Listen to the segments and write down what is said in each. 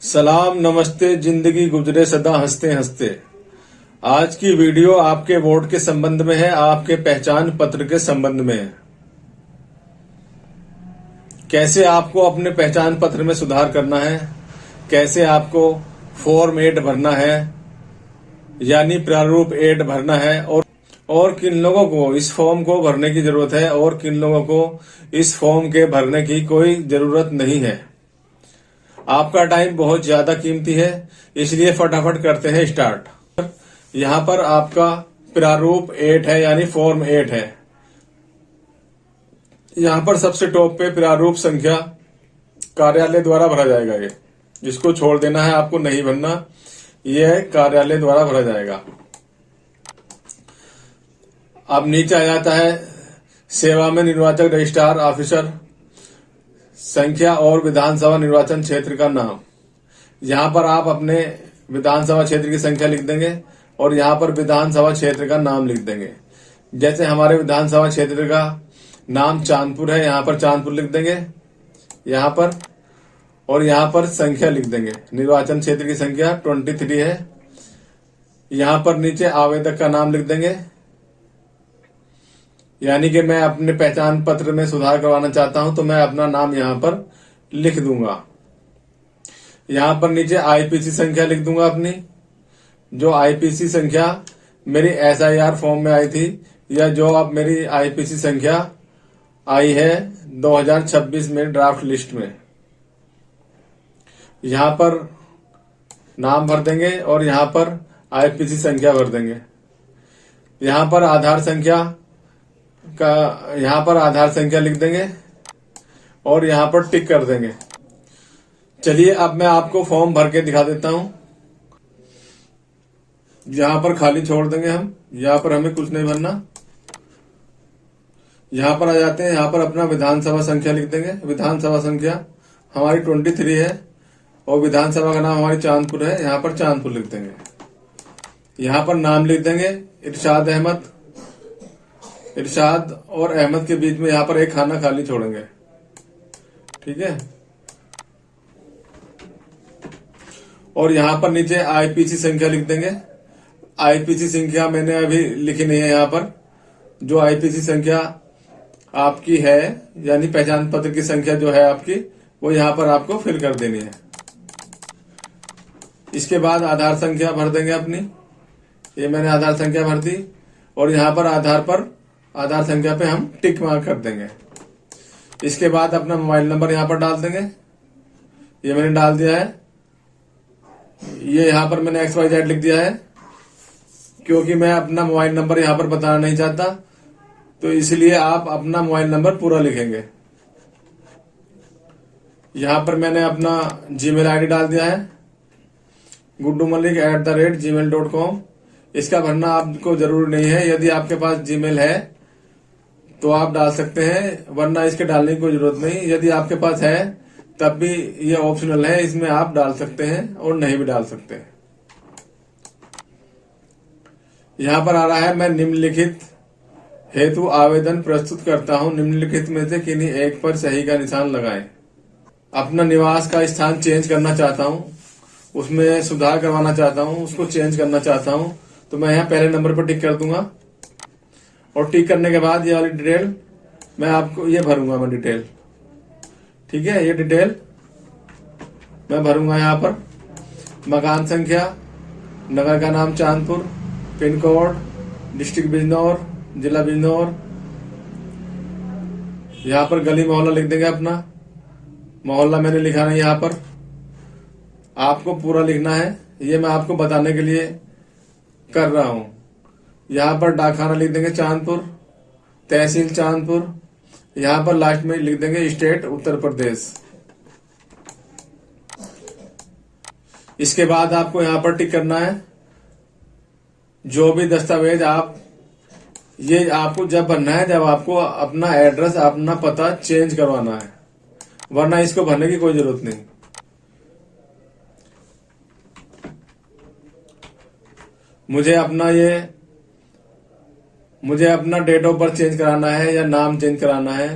सलाम नमस्ते, जिंदगी गुजरे सदा हंसते हंसते। आज की वीडियो आपके वोट के संबंध में है, आपके पहचान पत्र के संबंध में है। कैसे आपको अपने पहचान पत्र में सुधार करना है, कैसे आपको फॉर्म 8 भरना है यानी प्रारूप 8 भरना है, और किन लोगों को इस फॉर्म को भरने की जरूरत है और किन लोगों को इस फॉर्म के भरने की कोई जरूरत नहीं है। आपका टाइम बहुत ज्यादा कीमती है, इसलिए फटाफट करते हैं स्टार्ट। यहाँ पर आपका प्रारूप 8 है यानी फॉर्म 8 है। यहाँ पर सबसे टॉप पे प्रारूप संख्या कार्यालय द्वारा भरा जाएगा। ये जिसको छोड़ देना है, आपको नहीं भरना, यह कार्यालय द्वारा भरा जाएगा। अब नीचे आ जाता है सेवा में निर्वाचक रजिस्ट्रार ऑफिसर, संख्या और विधानसभा निर्वाचन क्षेत्र का नाम। यहाँ पर आप अपने विधानसभा क्षेत्र की संख्या लिख देंगे और यहाँ पर विधानसभा क्षेत्र का नाम लिख देंगे। जैसे हमारे विधानसभा क्षेत्र का नाम चांदपुर है, यहाँ पर चांदपुर लिख देंगे यहाँ पर, और यहाँ पर संख्या लिख देंगे। निर्वाचन क्षेत्र की संख्या 23 है। यहाँ पर नीचे आवेदक का नाम लिख देंगे, यानी कि मैं अपने पहचान पत्र में सुधार करवाना चाहता हूं तो मैं अपना नाम यहाँ पर लिख दूंगा। यहाँ पर नीचे आईपीसी संख्या लिख दूंगा अपनी, जो आईपीसी संख्या मेरी एसआईआर फॉर्म में आई थी या जो अब मेरी आईपीसी संख्या आई है 2026 में ड्राफ्ट लिस्ट में। यहाँ पर नाम भर देंगे और यहाँ पर आईपीसी संख्या भर देंगे। यहाँ पर आधार संख्या का, यहाँ पर आधार संख्या लिख देंगे और यहाँ पर टिक कर देंगे। चलिए अब मैं आपको फॉर्म भर के दिखा देता हूं। यहाँ पर खाली छोड़ देंगे हम, यहाँ पर हमें कुछ नहीं भरना। यहाँ पर आ जाते हैं, यहाँ पर अपना विधानसभा संख्या लिख देंगे। विधानसभा संख्या हमारी 23 है और विधानसभा का नाम हमारी चांदपुर है, यहाँ पर चांदपुर लिख देंगे। यहाँ पर नाम लिख देंगे इरशाद अहमद। इरशाद और अहमद के बीच में यहाँ पर एक खाना खाली छोड़ेंगे, ठीक है। और यहाँ पर नीचे आईपीसी संख्या लिख देंगे। आईपीसी संख्या मैंने अभी लिखी नहीं है। यहाँ पर जो आईपीसी संख्या आपकी है यानी पहचान पत्र की संख्या जो है आपकी, वो यहाँ पर आपको फिल कर देनी है। इसके बाद आधार संख्या भर देंगे अपनी। ये मैंने आधार संख्या भर दी और यहाँ पर आधार संख्या पे हम टिक मार्क कर देंगे। इसके बाद अपना मोबाइल नंबर यहाँ पर डाल देंगे। ये मैंने डाल दिया है। ये यहाँ पर मैंने XYZ लिख दिया है क्योंकि मैं अपना मोबाइल नंबर यहाँ पर बताना नहीं चाहता, तो इसलिए आप अपना मोबाइल नंबर पूरा लिखेंगे। यहाँ पर मैंने अपना जीमेल आईडी डाल दिया है, guddumalik@gmail.com। इसका भरना आपको जरूरी नहीं है। यदि आपके पास जीमेल है तो आप डाल सकते हैं, वरना इसके डालने की कोई जरूरत नहीं। यदि आपके पास है तब भी ये ऑप्शनल है, इसमें आप डाल सकते हैं और नहीं भी डाल सकते हैं। यहाँ पर आ रहा है मैं निम्नलिखित हेतु आवेदन प्रस्तुत करता हूं, निम्नलिखित में से किन्हीं एक पर सही का निशान लगाएं। अपना निवास का स्थान चेंज करना चाहता हूं, उसमें सुधार करवाना चाहता हूं, उसको चेंज करना चाहता हूं, तो मैं यहाँ पहले नंबर पर टिक कर दूंगा। और टिक करने के बाद ये वाली डिटेल मैं आपको ये भरूंगा, मैं डिटेल, ठीक है। ये डिटेल मैं भरूंगा। यहाँ पर मकान संख्या, नगर का नाम Chandpur, pin code district Bijnor, जिला बिजनौर। यहाँ पर गली मोहल्ला लिख देंगे अपना। मोहल्ला मैंने लिखा नहीं, यहाँ पर आपको पूरा लिखना है। ये मैं आपको बताने के लिए कर रहा हूं। यहाँ पर डाकखाना लिख देंगे चांदपुर, तहसील चांदपुर। यहाँ पर लास्ट में लिख देंगे स्टेट उत्तर प्रदेश। इसके बाद आपको यहाँ पर टिक करना है। जो भी दस्तावेज ये आपको जब भरना है जब आपको अपना एड्रेस, अपना पता चेंज करवाना है, वरना इसको भरने की कोई जरूरत नहीं। मुझे अपना डेट ऑफ बर्थ चेंज कराना है या नाम चेंज कराना है,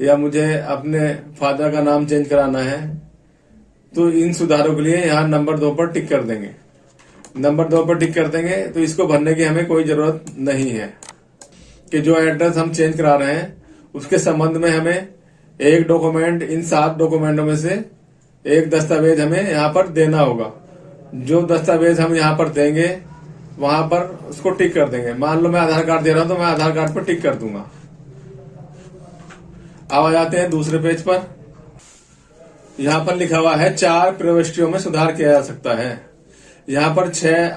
या मुझे अपने फादर का नाम चेंज कराना है, तो इन सुधारों के लिए यहाँ नंबर 2 पर टिक कर देंगे। नंबर 2 पर टिक कर देंगे तो इसको भरने की हमें कोई जरूरत नहीं है कि जो एड्रेस हम चेंज करा रहे हैं उसके संबंध में हमें एक डॉक्यूमेंट, इन 7 डॉक्यूमेंटों में से एक दस्तावेज हमें यहाँ पर देना होगा। जो दस्तावेज हम यहाँ पर देंगे वहां पर उसको टिक कर देंगे। मान लो मैं आधार कार्ड दे रहा हूं तो मैं आधार कार्ड पर टिक कर दूंगा। अब आ जाते हैं दूसरे पेज पर। यहाँ पर लिखा हुआ है 4 प्रविष्टियों में सुधार किया जा सकता है। यहाँ पर 6,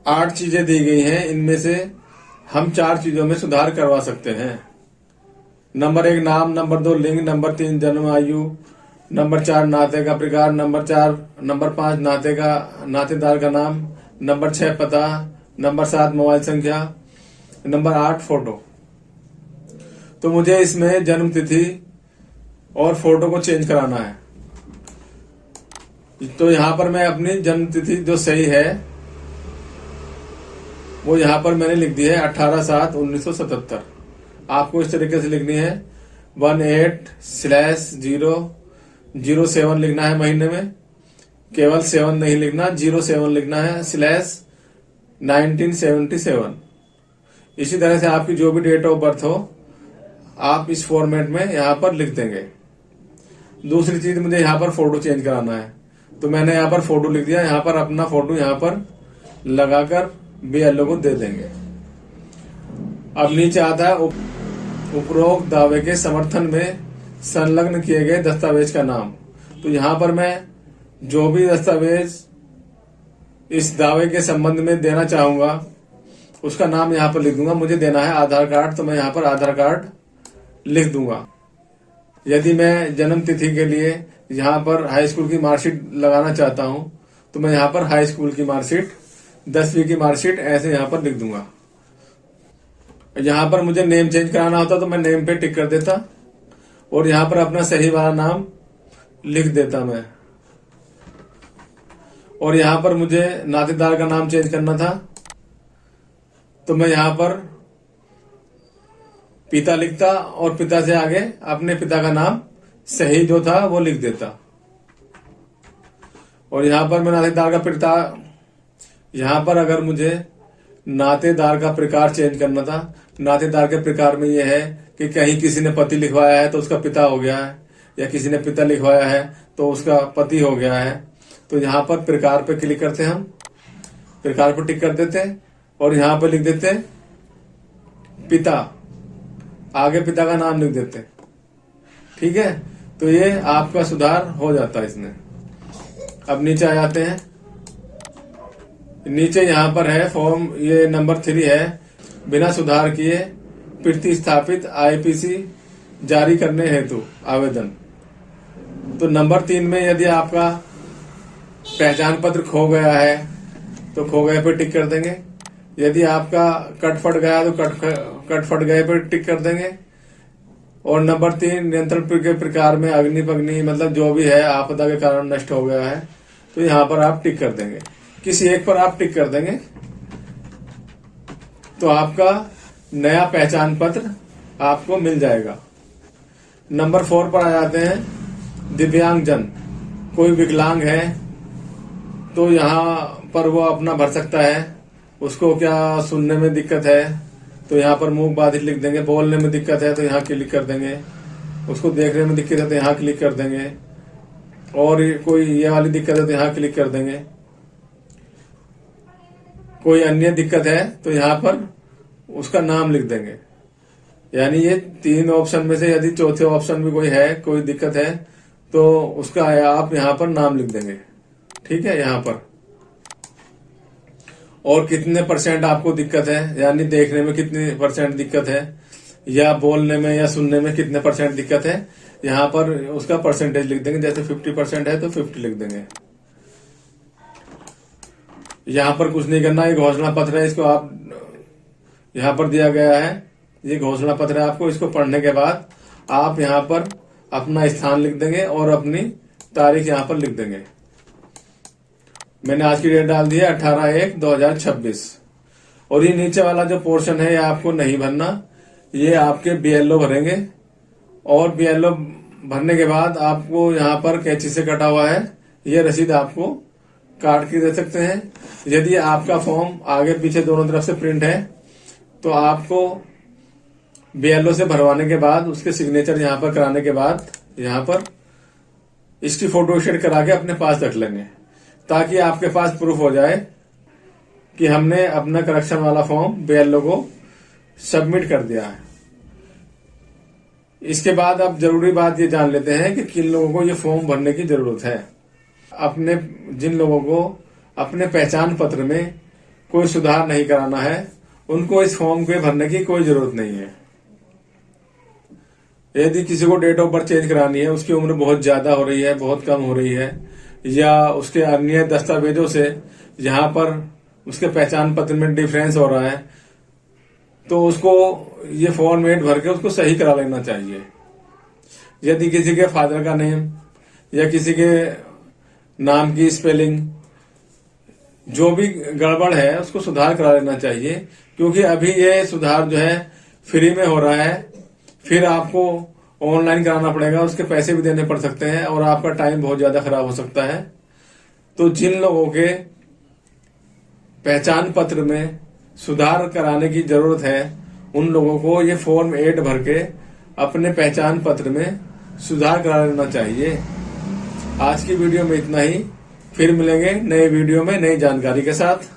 8 चीजें दी गई हैं। इनमें से हम 4 चीजों में सुधार करवा सकते हैं। नंबर 1 नाम, नंबर 2 लिंग, नंबर 3 जन्म आयु, नंबर 4 नाते का प्रकार, नंबर 5 नातेदार का नाम, नंबर 6 पता, नंबर 7 मोबाइल संख्या, नंबर 8 फोटो। तो मुझे इसमें जन्म तिथि और फोटो को चेंज कराना है। तो यहां पर मैं अपनी जन्म तिथि जो सही है वो यहां पर मैंने लिख दी है 18/7/1977। आपको इस तरीके से लिखनी है 18/007 लिखना है महीने में। केवल 7 नहीं लिखना, 07 लिखना है /1977। इसी तरह से आपकी जो भी डेट ऑफ बर्थ हो आप इस फॉर्मेट में यहां पर लिख देंगे। दूसरी चीज, मुझे यहां पर फोटो चेंज कराना है तो मैंने यहां पर फोटो लिख दिया। यहां पर अपना फोटो यहां पर लगाकर BLO को दे देंगे। अब नीचे आता है उपरोक्त दावे के समर्थन में संलग्न किए गए दस्तावेज का नाम। तो यहां पर मैं जो भी दस्तावेज इस दावे के संबंध में देना चाहूंगा उसका नाम यहां पर लिख दूंगा। मुझे देना है आधार कार्ड तो मैं यहां पर आधार कार्ड लिख दूंगा। यदि मैं जन्म तिथि के लिए यहां पर हाई स्कूल की मार्कशीट लगाना चाहता हूं तो मैं यहां पर हाई स्कूल की मार्कशीट, 10वीं की मार्कशीट ऐसे यहां पर लिख दूंगा। यहां पर मुझे नेम चेंज कराना होता तो मैं नेम पे टिक कर देता और यहां पर अपना सही वाला नाम लिख देता मैं। और यहां पर मुझे नातेदार का नाम चेंज करना था तो मैं यहां पर पिता लिखता और पिता से आगे अपने पिता का नाम सही जो था वो लिख देता। और यहां पर मैं नातेदार का पिता, यहां पर अगर मुझे नातेदार का प्रकार चेंज करना था, नातेदार के प्रकार में यह है कि कहीं किसी ने पति लिखवाया है तो उसका पिता हो गया है, या किसी ने पिता लिखवाया है तो उसका पति हो गया है। तो यहां पर प्रकार पे क्लिक करते हैं, हम प्रकार पर टिक कर देते हैं और यहां पर लिख देते हैं पिता, आगे पिता का नाम लिख देते हैं। ठीक है, तो ये आपका सुधार हो जाता है इसमें। अब नीचे आ जाते हैं। नीचे यहां पर है फॉर्म, ये नंबर 3 है, बिना सुधार किए प्रतिस्थापित IPC जारी करने हेतु आवेदन। तो नंबर 3 में यदि आपका पहचान पत्र खो गया है तो खो गए पे टिक कर देंगे। यदि आपका कट फट गया तो कट फट गए पे टिक कर देंगे। और नंबर 3 नियंत्रण के प्रकार में अग्नि पग्नि मतलब जो भी है आपदा के कारण नष्ट हो गया है तो यहाँ पर आप टिक कर देंगे। किसी एक पर आप टिक कर देंगे तो आपका नया पहचान पत्र आपको मिल जाएगा। नंबर 4 पर आ जाते हैं दिव्यांगजन। कोई विकलांग है तो यहाँ पर वो अपना भर सकता है। उसको क्या सुनने में दिक्कत है तो यहाँ पर मूक बाधित लिख देंगे। बोलने में दिक्कत है तो यहाँ क्लिक कर देंगे। उसको देखने में दिक्कत है तो यहाँ क्लिक कर देंगे। और कोई ये वाली दिक्कत है तो यहाँ क्लिक कर देंगे। कोई अन्य दिक्कत है तो यहाँ पर उसका नाम लिख देंगे। यानी ये 3 ऑप्शन में से यदि चौथे ऑप्शन में कोई है, कोई दिक्कत है तो उसका आप यहाँ पर नाम लिख देंगे। ठीक है, यहाँ पर और कितने % आपको दिक्कत है, यानी देखने में कितने % दिक्कत है या बोलने में या सुनने में कितने % दिक्कत है, यहाँ पर उसका परसेंटेज लिख देंगे। जैसे 50% है तो 50 लिख देंगे। यहाँ पर कुछ नहीं करना, ये घोषणा पत्र है, इसको आप यहाँ पर दिया गया है, ये घोषणा पत्र है। आपको इसको पढ़ने के बाद आप यहाँ पर अपना स्थान लिख देंगे और अपनी तारीख यहाँ पर लिख देंगे। मैंने आज की डेट डाल दी है 18/1/2026। और ये नीचे वाला जो पोर्शन है ये आपको नहीं भरना, ये आपके BLO भरेंगे। और BLO भरने के बाद आपको यहाँ पर कैंची से कटा हुआ है ये रसीद आपको काट के दे सकते हैं। यदि आपका फॉर्म आगे पीछे दोनों तरफ से प्रिंट है तो आपको BLO से भरवाने के बाद उसके सिग्नेचर यहाँ पर कराने के बाद यहाँ पर इसकी फोटो स्टेट करा के अपने पास रख लेंगे, ताकि आपके पास प्रूफ हो जाए कि हमने अपना करेक्शन वाला फॉर्म BLO को सबमिट कर दिया है। इसके बाद अब जरूरी बात ये जान लेते हैं कि किन लोगों को ये फॉर्म भरने की जरूरत है। जिन लोगों को अपने पहचान पत्र में कोई सुधार नहीं कराना है उनको इस फॉर्म के भरने की कोई जरूरत नहीं है। यदि किसी को डेट ऑफ बर्थ चेंज करानी है, उसकी उम्र बहुत ज्यादा हो रही है, बहुत कम हो रही है, या उसके अन्य दस्तावेजों से जहां पर उसके पहचान पत्र में डिफरेंस हो रहा है, तो उसको ये फॉर्म 8 भर के उसको सही करा लेना चाहिए। यदि किसी के फादर का नेम या किसी के नाम की स्पेलिंग जो भी गड़बड़ है उसको सुधार करा लेना चाहिए, क्योंकि अभी ये सुधार जो है फ्री में हो रहा है। फिर आपको ऑनलाइन कराना पड़ेगा, उसके पैसे भी देने पड़ सकते हैं और आपका टाइम बहुत ज्यादा खराब हो सकता है। तो जिन लोगों के पहचान पत्र में सुधार कराने की जरूरत है उन लोगों को ये फॉर्म 8 भर के अपने पहचान पत्र में सुधार करा लेना चाहिए। आज की वीडियो में इतना ही, फिर मिलेंगे नए वीडियो में नई जानकारी के साथ।